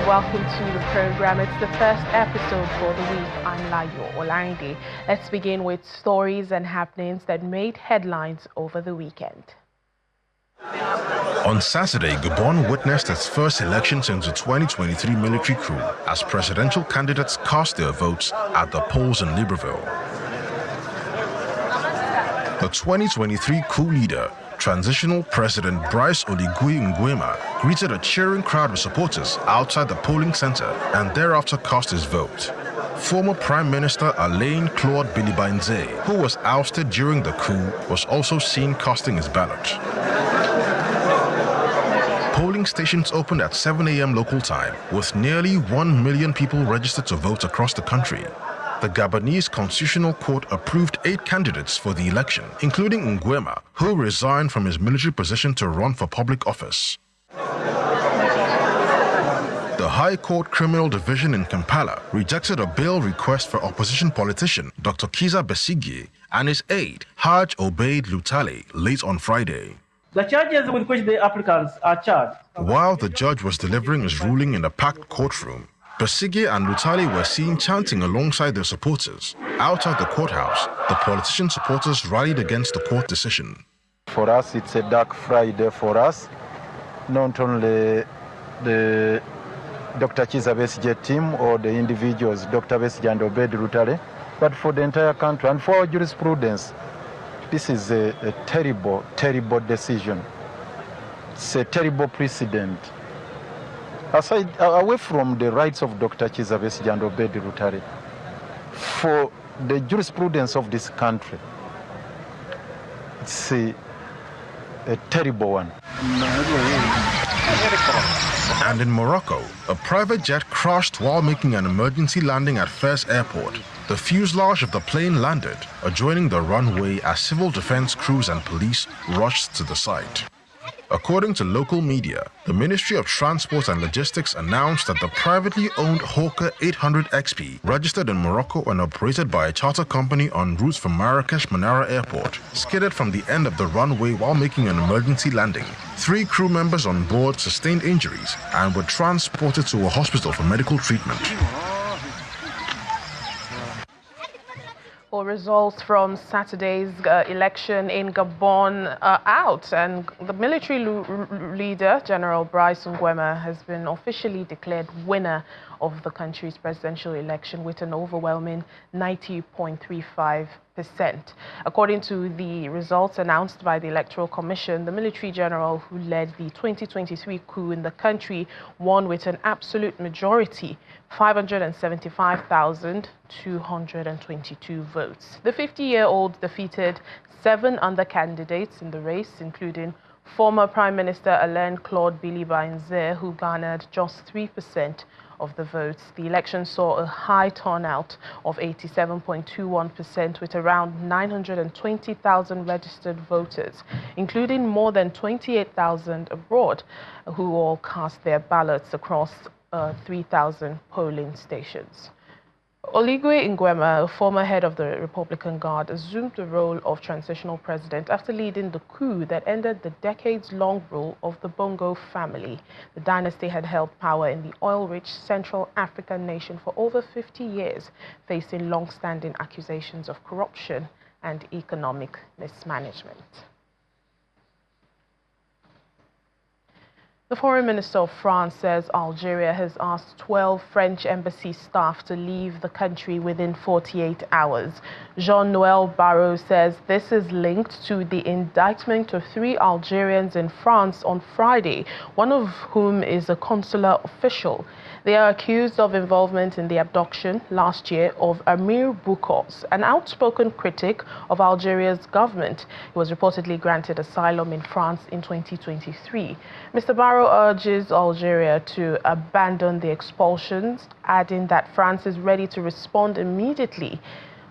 and welcome to the program. It's the first episode for the week. I'm Layo Olainde. Let's begin with stories and happenings that made headlines over the weekend. On Saturday, Gabon witnessed its first election since the 2023 military coup as presidential candidates cast their votes at the polls in Libreville. The 2023 coup leader, Transitional President Brice Oligui Nguema, greeted a cheering crowd of supporters outside the polling center and thereafter cast his vote. Former Prime Minister Alain Claude Bilibanze, who was ousted during the coup, was also seen casting his ballot. Polling stations opened at 7 a.m. local time, with nearly 1 million people registered to vote across the country. The Gabonese Constitutional Court approved 8 candidates for the election, including Nguema, who resigned from his military position to run for public office. The High Court Criminal Division in Kampala rejected a bail request for opposition politician Dr. Kizza Besigye and his aide, Haj Obeid Lutale, late on Friday. The charges with which the applicants are charged. While the judge was delivering his ruling in a packed courtroom, Besigye and Lutale were seen chanting alongside their supporters. Outside the courthouse, the politician supporters rallied against the court decision. For us, it's a dark Friday for us. Not only the Dr. Kizza Besigye team or the individuals, Dr. Besigye and Obeid Lutale, but for the entire country and for our jurisprudence. This is a terrible, terrible decision. It's a terrible precedent. Aside, away from the rights of Dr. Kizza Besigye and Obeid Lutale, for the jurisprudence of this country, it's a terrible one. And in Morocco, a private jet crashed while making an emergency landing at Fez Airport. The fuselage of the plane landed, adjoining the runway as civil defense crews and police rushed to the site. According to local media, the Ministry of Transport and Logistics announced that the privately owned Hawker 800 XP, registered in Morocco and operated by a charter company en route from Marrakesh-Menara Airport, skidded from the end of the runway while making an emergency landing. 3 crew members on board sustained injuries and were transported to a hospital for medical treatment. Well, results from Saturday's election in Gabon are out, and the military leader, General Brice Nguema, has been officially declared winner of the country's presidential election with an overwhelming 90.35%. According to the results announced by the Electoral Commission, the military general who led the 2023 coup in the country won with an absolute majority, 575,222 votes. The 50-year-old defeated 7 other candidates in the race, including former Prime Minister Alain Claude Bilibanze, who garnered just 3% of the votes. The election saw a high turnout of 87.21% with around 920,000 registered voters, including more than 28,000 abroad, who all cast their ballots across 3,000 polling stations. Oligui Nguema, former head of the Republican Guard, assumed the role of transitional president after leading the coup that ended the decades-long rule of the Bongo family. The dynasty had held power in the oil-rich Central African nation for over 50 years, facing long-standing accusations of corruption and economic mismanagement. The Foreign Minister of France says Algeria has asked 12 French embassy staff to leave the country within 48 hours. Jean-Noël Barrot says this is linked to the indictment of 3 Algerians in France on Friday, one of whom is a consular official. They are accused of involvement in the abduction last year of Amir Boukos, an outspoken critic of Algeria's government. He was reportedly granted asylum in France in 2023. Mr. Barrot urges Algeria to abandon the expulsions, adding that France is ready to respond immediately.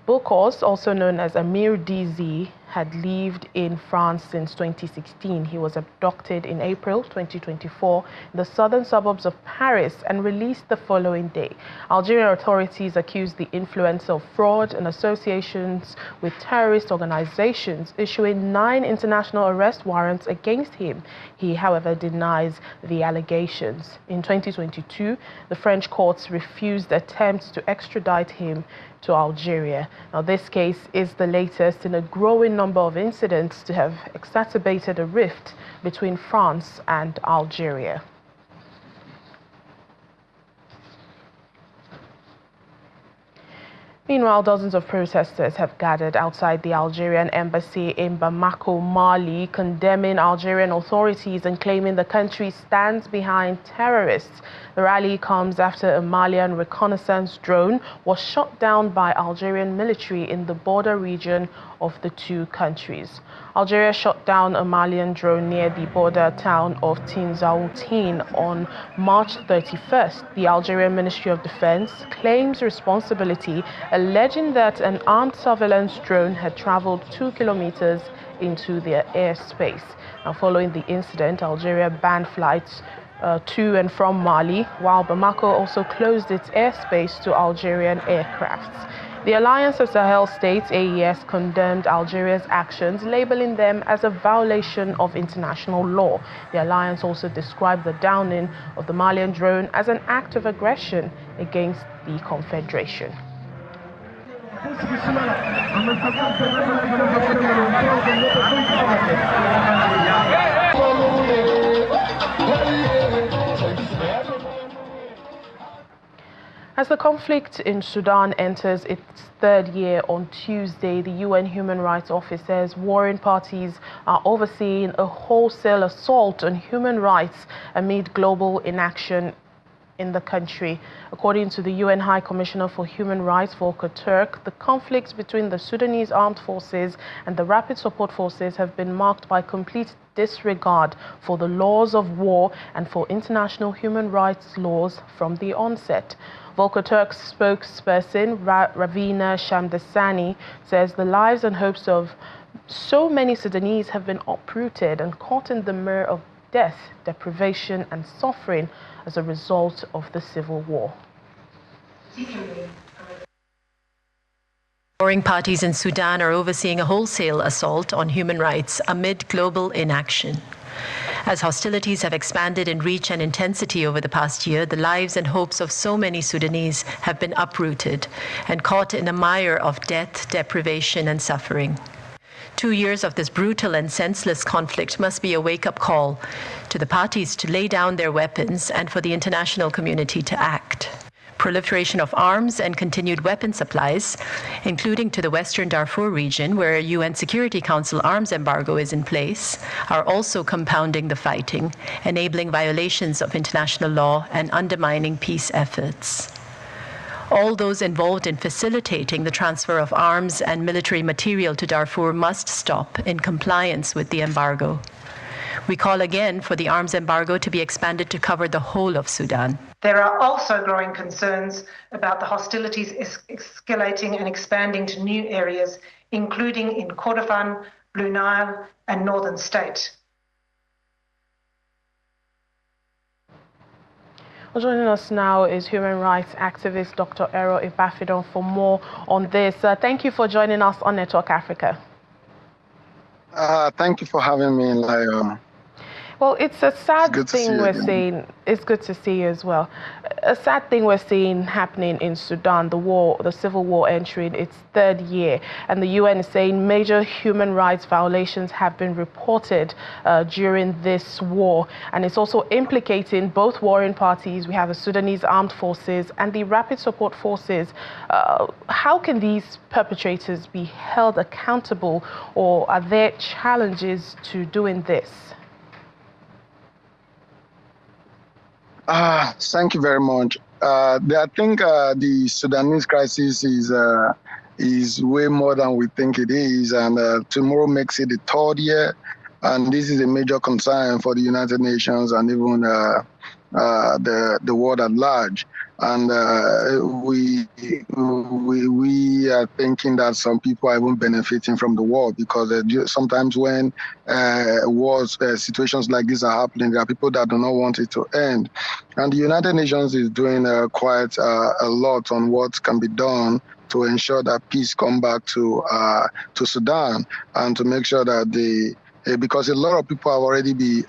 Boukos, also known as Amir DZ, had lived in France since 2016. He was abducted in April 2024 in the southern suburbs of Paris and released the following day. Algerian authorities accused the influencer of fraud and associations with terrorist organizations, issuing 9 international arrest warrants against him. He, however, denies the allegations. In 2022, the French courts refused attempts to extradite him to Algeria. Now, this case is the latest in a growing number of incidents to have exacerbated a rift between France and Algeria. Meanwhile, dozens of protesters have gathered outside the Algerian embassy in Bamako, Mali, condemning Algerian authorities and claiming the country stands behind terrorists. The rally comes after a Malian reconnaissance drone was shot down by Algerian military in the border region of the two countries. Algeria shot down a Malian drone near the border town of Tinzoutin on March 31st. The Algerian Ministry of Defense claims responsibility, alleging that an armed surveillance drone had traveled 2 kilometers into their airspace. Now, following the incident, Algeria banned flights to and from Mali, while Bamako also closed its airspace to Algerian aircrafts. The Alliance of Sahel States, AES, condemned Algeria's actions, labeling them as a violation of international law. The alliance also described the downing of the Malian drone as an act of aggression against the Confederation. As the conflict in Sudan enters its 3rd year on Tuesday, the UN Human Rights Office says warring parties are overseeing a wholesale assault on human rights amid global inaction in the country. According to the UN High Commissioner for Human Rights, Volker Turk, the conflicts between the Sudanese armed forces and the Rapid Support Forces have been marked by complete disregard for the laws of war and for international human rights laws from the onset. Volker Turk's spokesperson, Ravina Shamdasani, says the lives and hopes of so many Sudanese have been uprooted and caught in the mire of death, deprivation and suffering as a result of the civil war. Warring parties in Sudan are overseeing a wholesale assault on human rights amid global inaction. As hostilities have expanded in reach and intensity over the past year, the lives and hopes of so many Sudanese have been uprooted and caught in a mire of death, deprivation and suffering. 2 years of this brutal and senseless conflict must be a wake-up call to the parties to lay down their weapons and for the international community to act. Proliferation of arms and continued weapon supplies, including to the Western Darfur region, where a UN Security Council arms embargo is in place, are also compounding the fighting, enabling violations of international law and undermining peace efforts. All those involved in facilitating the transfer of arms and military material to Darfur must stop in compliance with the embargo. We call again for the arms embargo to be expanded to cover the whole of Sudan. There are also growing concerns about the hostilities escalating and expanding to new areas, including in Kordofan, Blue Nile, and Northern State. Well, joining us now is human rights activist Dr. Ero Ibafidon for more on this. Thank you for joining us on Network Africa. Thank you for having me, Lion. Well, it's a sad thing we're seeing. It's good to see you as well. A sad thing we're seeing happening in Sudan, the civil war entering its 3rd year. And the UN is saying major human rights violations have been reported during this war. And it's also implicating both warring parties. We have the Sudanese armed forces and the Rapid Support Forces. How can these perpetrators be held accountable, or are there challenges to doing this? Thank you very much. I think the Sudanese crisis is way more than we think it is, and tomorrow makes it the 3rd year, and this is a major concern for the United Nations and even the world at large. And we are thinking that some people are even benefiting from the war, because sometimes when wars, situations like this are happening, there are people that do not want it to end. And the United Nations is doing quite a lot on what can be done to ensure that peace come back to Sudan, and to make sure that because a lot of people have already been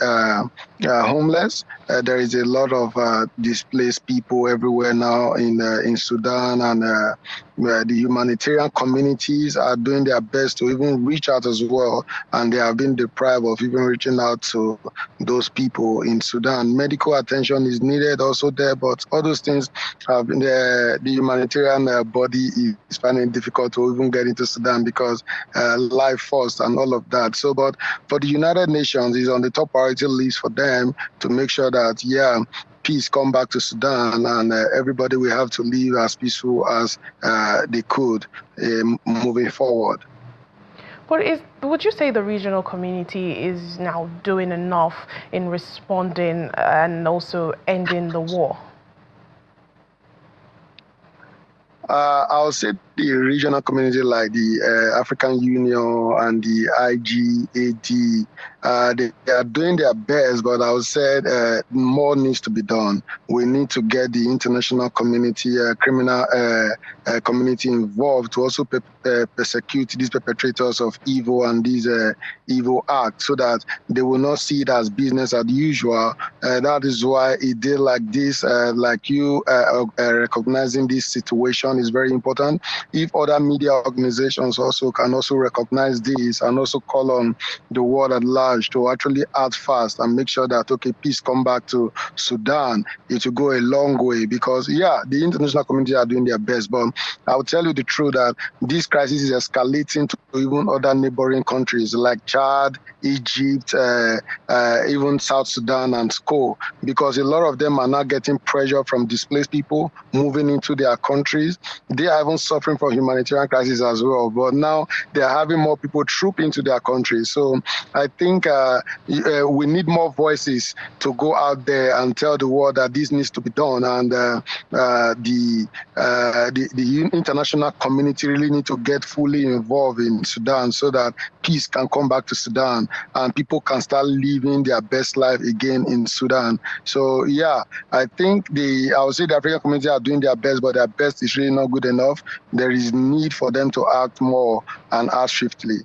homeless. There is a lot of displaced people everywhere now in Sudan, and the humanitarian communities are doing their best to even reach out as well, and they have been deprived of even reaching out to those people in Sudan. Medical attention is needed also there, but all those things have been the humanitarian body is finding it difficult to even get into Sudan, because life first and all of that. So, but for the United Nations, is on the top priority list for them to make sure that, peace come back to Sudan, and everybody will have to live as peaceful as they could moving forward. But would you say the regional community is now doing enough in responding and also ending the war? I'll say the regional community, like the African Union and the IGAD, they are doing their best, but I would say more needs to be done. We need to get the international community, criminal community involved to also persecute these perpetrators of evil and these evil acts, so that they will not see it as business as usual. That is why it did like this, like you recognizing this situation is very important. If other media organizations also can also recognize this and also call on the world at large to actually act fast and make sure that, okay, peace come back to Sudan, it will go a long way, because the international community are doing their best. But I'll tell you the truth that this crisis is escalating to even other neighboring countries like Chad, Egypt, even South Sudan and SCO, because a lot of them are now getting pressure from displaced people moving into their countries. They are even suffering from humanitarian crisis as well, but now they are having more people troop into their countries. So I think we need more voices to go out there and tell the world that this needs to be done, and the international community really need to get fully involved in Sudan, so that peace can come back to Sudan and people can start living their best life again in Sudan. So I think I would say the African community are doing their best, but their best is really not good enough. There is need for them to act more and act swiftly.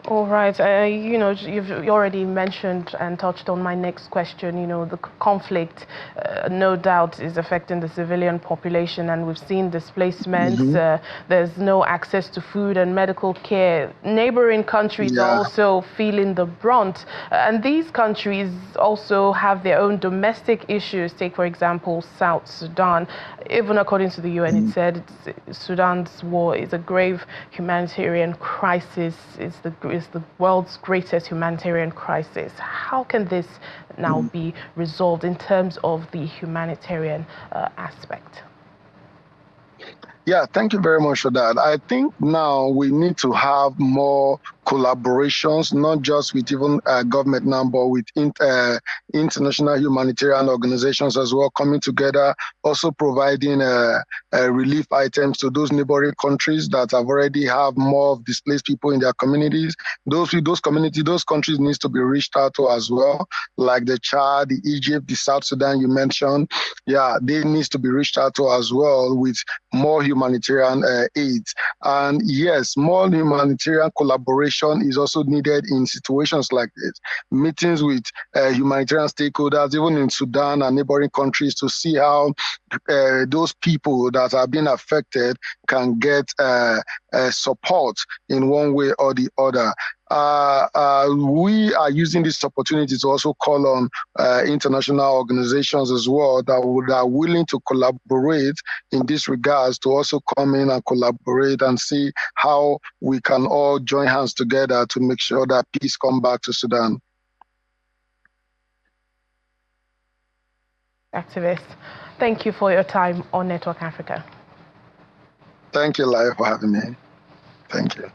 All right. You've already mentioned and touched on my next question. The conflict, no doubt, is affecting the civilian population, and we've seen displacements. There's no access to food and medical care. Neighboring countries are also feeling the brunt, and these countries also have their own domestic issues. Take, for example, South Sudan. Even according to the UN, it said Sudan's war is a grave humanitarian crisis. It's the world's greatest humanitarian crisis. How can this now be resolved in terms of the humanitarian aspect? Thank you very much for that. I think now we need to have more collaborations, not just with even government now, but with international humanitarian organizations as well, coming together, also providing relief items to those neighboring countries that have already have more displaced people in their communities. Those countries needs to be reached out to as well, like the Chad, the Egypt, the South Sudan you mentioned. They needs to be reached out to as well with more humanitarian aid. And yes, more humanitarian collaboration is also needed in situations like this. Meetings with humanitarian stakeholders, even in Sudan and neighboring countries, to see how those people that are being affected can get support in one way or the other. We are using this opportunity to also call on international organizations as well that are willing to collaborate in this regards, to also come in and collaborate and see how we can all join hands together to make sure that peace come back to Sudan. Activist, thank you for your time on Network Africa. Thank you, Lai, for having me. Thank you.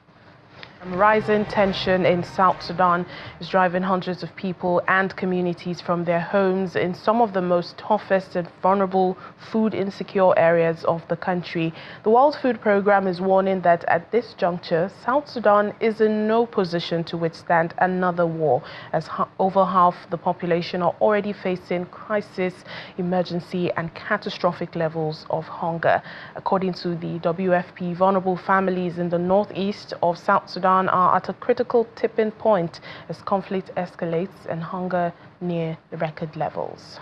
Rising tension in South Sudan is driving hundreds of people and communities from their homes in some of the most toughest and vulnerable food insecure areas of the country. The World Food Programme is warning that at this juncture, South Sudan is in no position to withstand another war, as over half the population are already facing crisis, emergency and catastrophic levels of hunger. According to the WFP, vulnerable families in the northeast of South Sudan are at a critical tipping point as conflict escalates and hunger near the record levels.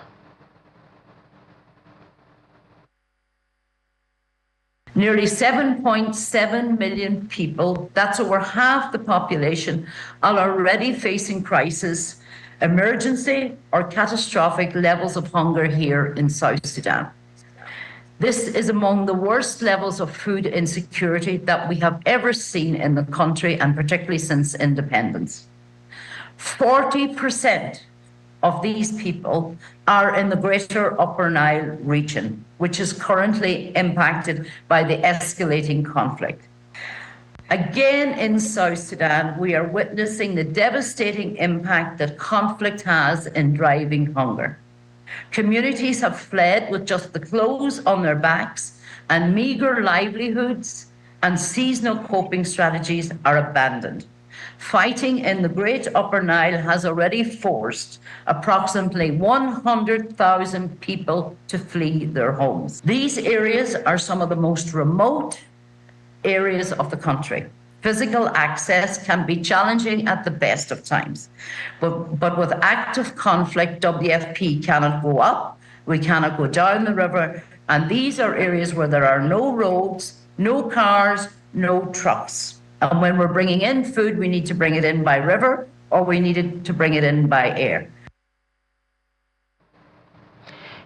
Nearly 7.7 million people, that's over half the population, are already facing crisis, emergency or catastrophic levels of hunger here in South Sudan. This is among the worst levels of food insecurity that we have ever seen in the country, and particularly since independence. 40% of these people are in the greater Upper Nile region, which is currently impacted by the escalating conflict. Again, in South Sudan, we are witnessing the devastating impact that conflict has in driving hunger. Communities have fled with just the clothes on their backs, and meager livelihoods and seasonal coping strategies are abandoned. Fighting in the Great Upper Nile has already forced approximately 100,000 people to flee their homes. These areas are some of the most remote areas of the country. Physical access can be challenging at the best of times, but with active conflict, WFP cannot go up, we cannot go down the river, and these are areas where there are no roads, no cars, no trucks. And when we're bringing in food, we need to bring it in by river, or we needed to bring it in by air.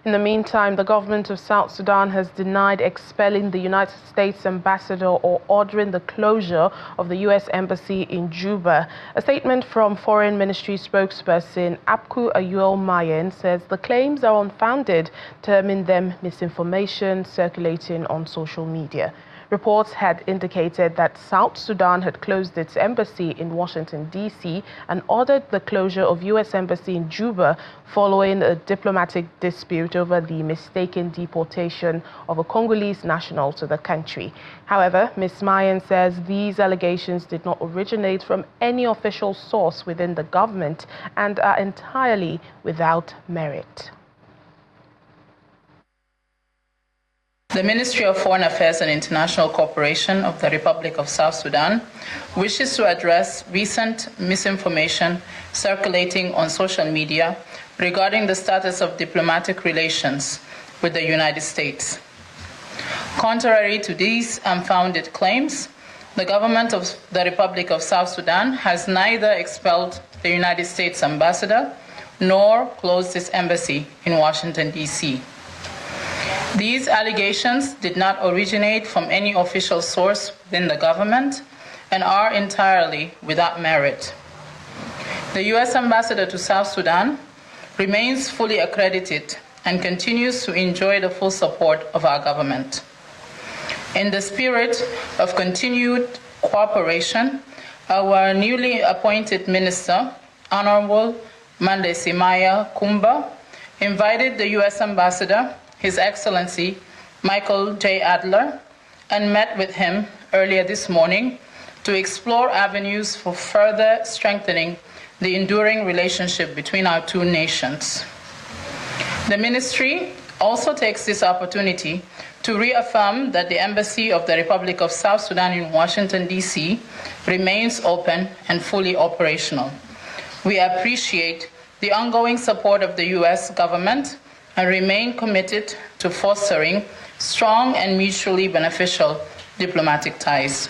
In the meantime, the government of South Sudan has denied expelling the United States ambassador or ordering the closure of the U.S. embassy in Juba. A statement from Foreign Ministry spokesperson Apku Ayuel Mayen says the claims are unfounded, terming them misinformation circulating on social media. Reports had indicated that South Sudan had closed its embassy in Washington, D.C. and ordered the closure of U.S. embassy in Juba following a diplomatic dispute over the mistaken deportation of a Congolese national to the country. However, Ms. Mayen says these allegations did not originate from any official source within the government and are entirely without merit. The Ministry of Foreign Affairs and International Cooperation of the Republic of South Sudan wishes to address recent misinformation circulating on social media regarding the status of diplomatic relations with the United States. Contrary to these unfounded claims, the government of the Republic of South Sudan has neither expelled the United States ambassador nor closed its embassy in Washington, D.C. These allegations did not originate from any official source within the government and are entirely without merit. The U.S. ambassador to South Sudan remains fully accredited and continues to enjoy the full support of our government. In the spirit of continued cooperation, our newly appointed minister, Honorable Mandesimaya Kumba, invited the U.S. ambassador, His Excellency Michael J. Adler, and met with him earlier this morning to explore avenues for further strengthening the enduring relationship between our two nations. The ministry also takes this opportunity to reaffirm that the Embassy of the Republic of South Sudan in Washington, D.C. remains open and fully operational. We appreciate the ongoing support of the U.S. government and remain committed to fostering strong and mutually beneficial diplomatic ties.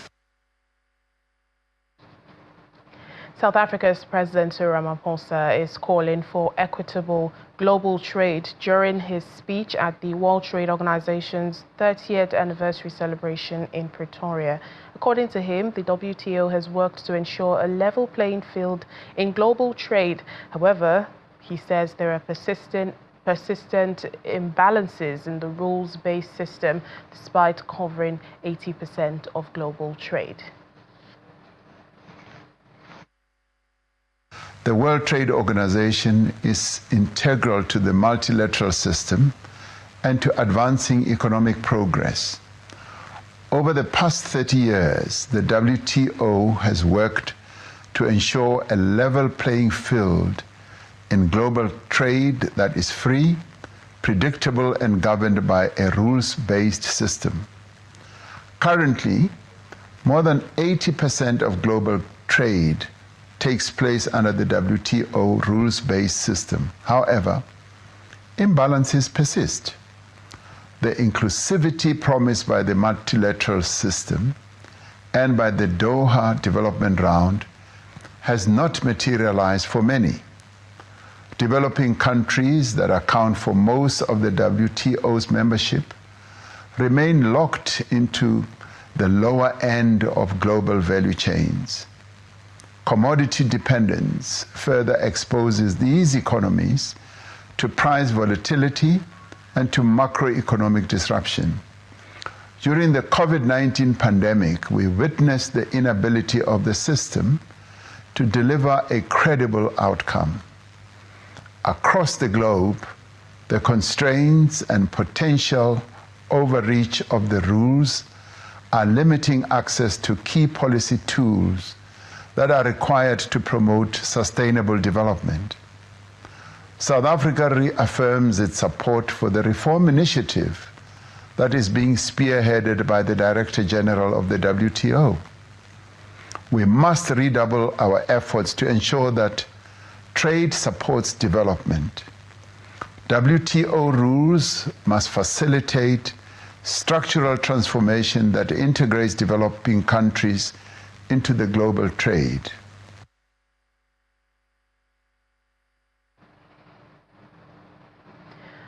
South Africa's President Cyril Ramaphosa is calling for equitable global trade during his speech at the World Trade Organization's 30th anniversary celebration in Pretoria. According to him, the WTO has worked to ensure a level playing field in global trade. However, he says there are persistent imbalances in the rules-based system despite covering 80% of global trade. The World Trade Organization is integral to the multilateral system and to advancing economic progress. Over the past 30 years, the WTO has worked to ensure a level playing field in global trade that is free, predictable, and governed by a rules-based system. Currently, more than 80% of global trade takes place under the WTO rules-based system. However, imbalances persist. The inclusivity promised by the multilateral system and by the Doha Development Round has not materialized for many. Developing countries that account for most of the WTO's membership remain locked into the lower end of global value chains. Commodity dependence further exposes these economies to price volatility and to macroeconomic disruption. During the COVID-19 pandemic, we witnessed the inability of the system to deliver a credible outcome. Across the globe, the constraints and potential overreach of the rules are limiting access to key policy tools that are required to promote sustainable development. South Africa reaffirms its support for the reform initiative that is being spearheaded by the Director General of the WTO. We must redouble our efforts to ensure that trade supports development. WTO rules must facilitate structural transformation that integrates developing countries into the global trade.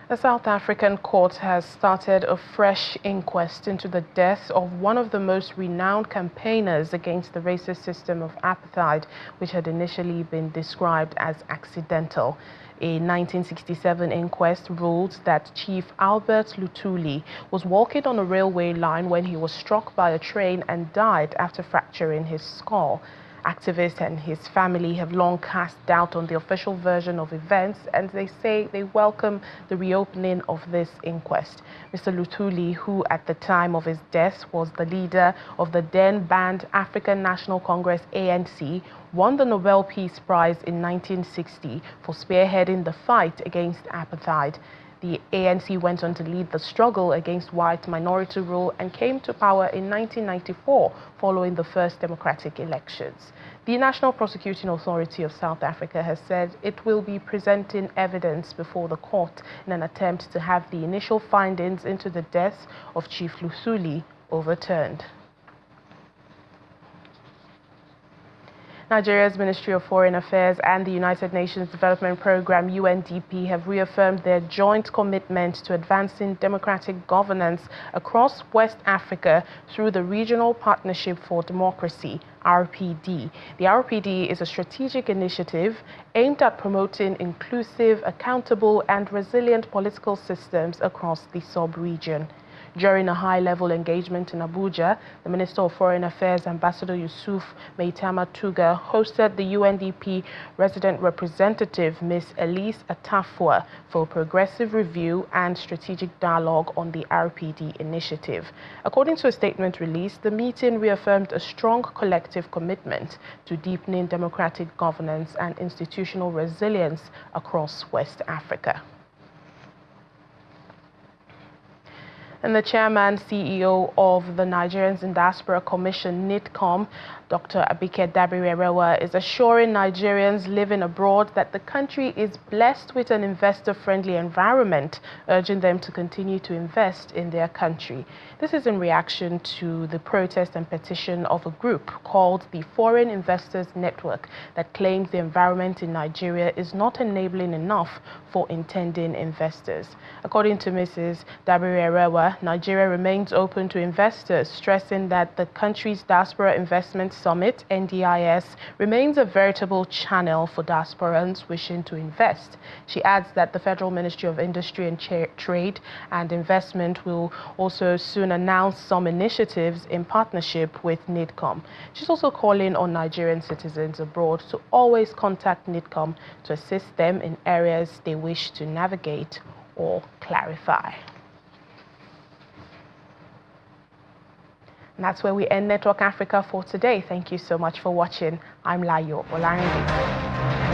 The South African court has started a fresh inquest into the death of one of the most renowned campaigners against the racist system of apartheid, which had initially been described as accidental. A 1967 inquest ruled that Chief Albert Luthuli was walking on a railway line when he was struck by a train and died after fracturing his skull. Activists and his family have long cast doubt on the official version of events, and they say they welcome the reopening of this inquest. Mr. Luthuli, who at the time of his death was the leader of the then banned African National Congress ANC, won the Nobel Peace Prize in 1960 for spearheading the fight against apartheid. The ANC went on to lead the struggle against white minority rule and came to power in 1994 following the first democratic elections. The National Prosecuting Authority of South Africa has said it will be presenting evidence before the court in an attempt to have the initial findings into the death of Chief Luthuli overturned. Nigeria's Ministry of Foreign Affairs and the United Nations Development Programme UNDP have reaffirmed their joint commitment to advancing democratic governance across West Africa through the Regional Partnership for Democracy, RPD. The RPD is a strategic initiative aimed at promoting inclusive, accountable and resilient political systems across the sub-region. During a high-level engagement in Abuja, the Minister of Foreign Affairs, Ambassador Yusuf Maitama Tuga, hosted the UNDP resident representative, Ms. Elise Atafua, for a progressive review and strategic dialogue on the RPD initiative. According to a statement released, the meeting reaffirmed a strong collective commitment to deepening democratic governance and institutional resilience across West Africa. And the chairman, CEO of the Nigerians in Diaspora Commission, NIDCOM, Dr. Abike Dabiri-Erewa, is assuring Nigerians living abroad that the country is blessed with an investor-friendly environment, urging them to continue to invest in their country. This is in reaction to the protest and petition of a group called the Foreign Investors Network that claims the environment in Nigeria is not enabling enough for intending investors. According to Mrs. Dabiri-Erewa, Africa, Nigeria remains open to investors, stressing that the country's Diaspora Investment Summit, NDIS, remains a veritable channel for diasporans wishing to invest. She adds that the Federal Ministry of Industry and Trade and Investment will also soon announce some initiatives in partnership with NIDCOM. She's also calling on Nigerian citizens abroad to always contact NIDCOM to assist them in areas they wish to navigate or clarify. And that's where we end Network Africa for today. Thank you so much for watching. I'm Layo Olarinde.